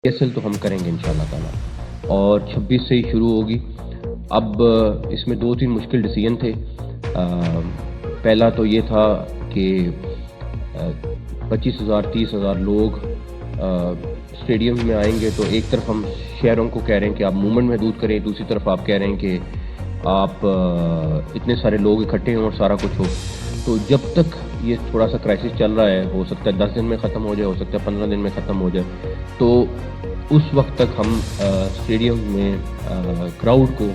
PSL تو ہم کریں گے انشاءاللہ تعالیٰ، اور 26 سے ہی شروع ہوگی۔ اب اس میں 2-3 مشکل ڈیسیجن تھے۔ پہلا تو یہ تھا کہ 25,000-30,000 لوگ اسٹیڈیم میں آئیں گے، تو ایک طرف ہم شہروں کو کہہ رہے ہیں کہ آپ موومنٹ محدود کریں، دوسری طرف آپ کہہ رہے ہیں کہ آپ اتنے سارے لوگ اکٹھے ہوں اور سارا کچھ ہو۔ تو جب تک یہ تھوڑا سا کرائسس چل رہا ہے، ہو سکتا ہے 10 دن میں ختم ہو جائے، ہو سکتا ہے 15 دن میں ختم ہو جائے، تو اس وقت تک ہم اسٹیڈیم میں کراؤڈ کو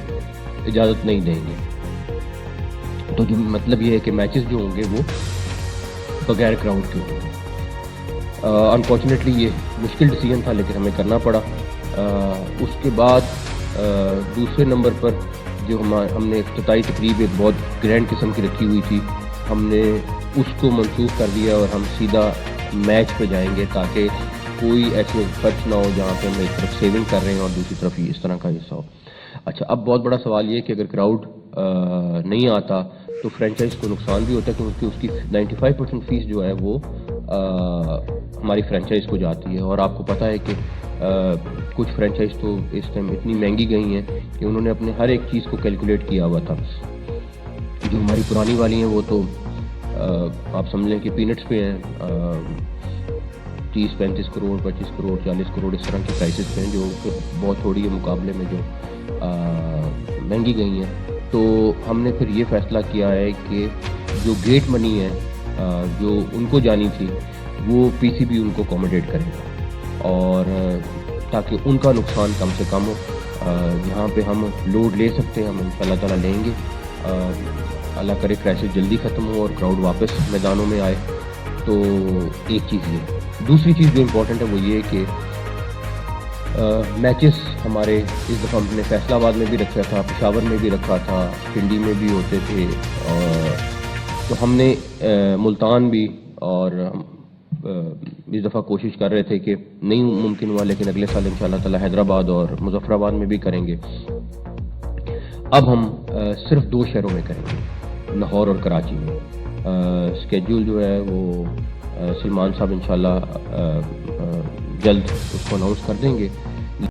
اجازت نہیں دیں گے۔ تو جو مطلب یہ ہے کہ میچز جو ہوں گے وہ بغیر کراؤڈ کے ہوں گے۔ انفارچونیٹلی یہ مشکل ڈیسیجن تھا، لیکن ہمیں کرنا پڑا۔ اس کے بعد دوسرے نمبر پر جو ہم نے افتتاحی تقریب ایک بہت گرینڈ قسم کی رکھی ہوئی تھی، ہم نے اس کو منسوخ کر دیا اور ہم سیدھا میچ پہ جائیں گے، تاکہ کوئی ایسے خرچ نہ ہو جہاں پہ ہم ایک طرف سیونگ کر رہے ہیں اور دوسری طرف اس طرح کا حصہ ہو۔ اچھا، اب بہت بڑا سوال یہ ہے کہ اگر کراؤڈ نہیں آتا تو فرینچائز کو نقصان بھی ہوتا ہے، کیونکہ اس کی 95% فیس جو ہے وہ ہماری فرینچائز کو جاتی ہے، اور آپ کو پتہ ہے کہ کچھ فرینچائز تو اس ٹائم اتنی مہنگی گئی ہیں کہ انہوں نے اپنے ہر ایک چیز کو کیلکولیٹ کیا ہوا تھا۔ جو ہماری پرانی والی ہیں وہ تو آپ سمجھ لیں کہ پینٹس پہ ہیں، 30-35 کروڑ، 25 کروڑ، 40 کروڑ اس طرح کے پرائسز پہ ہیں، جو بہت تھوڑی ہے مقابلے میں جو مہنگی گئی ہیں۔ تو ہم نے پھر یہ فیصلہ کیا ہے کہ جو گیٹ منی ہے جو ان کو جانی تھی، وہ PCB ان کو اکوموڈیٹ کرے گا، اور تاکہ ان کا نقصان کم سے کم ہو۔ یہاں پہ ہم لوڈ لے سکتے ہیں، ہم انشاءاللہ تعالیٰ لیں گے۔ اللہ کرے کرائسس جلدی ختم ہو اور کراؤڈ واپس میدانوں میں آئے۔ تو ایک چیز یہ۔ دوسری چیز جو امپورٹنٹ ہے وہ یہ کہ میچز ہمارے اس دفعہ ہم نے فیصل آباد میں بھی رکھا تھا، پشاور میں بھی رکھا تھا، پنڈی میں بھی ہوتے تھے، تو ہم نے ملتان بھی، اور اس دفعہ کوشش کر رہے تھے کہ نہیں ممکن ہوا، لیکن اگلے سال انشاءاللہ تعالی حیدرآباد اور مظفر آباد میں بھی کریں گے۔ اب ہم صرف 2 شہروں میں کریں گے، لاہور اور کراچی میں۔ اسکیجول جو ہے وہ سلمان صاحب انشاءاللہ جلد اس کو اناؤنس کر دیں گے۔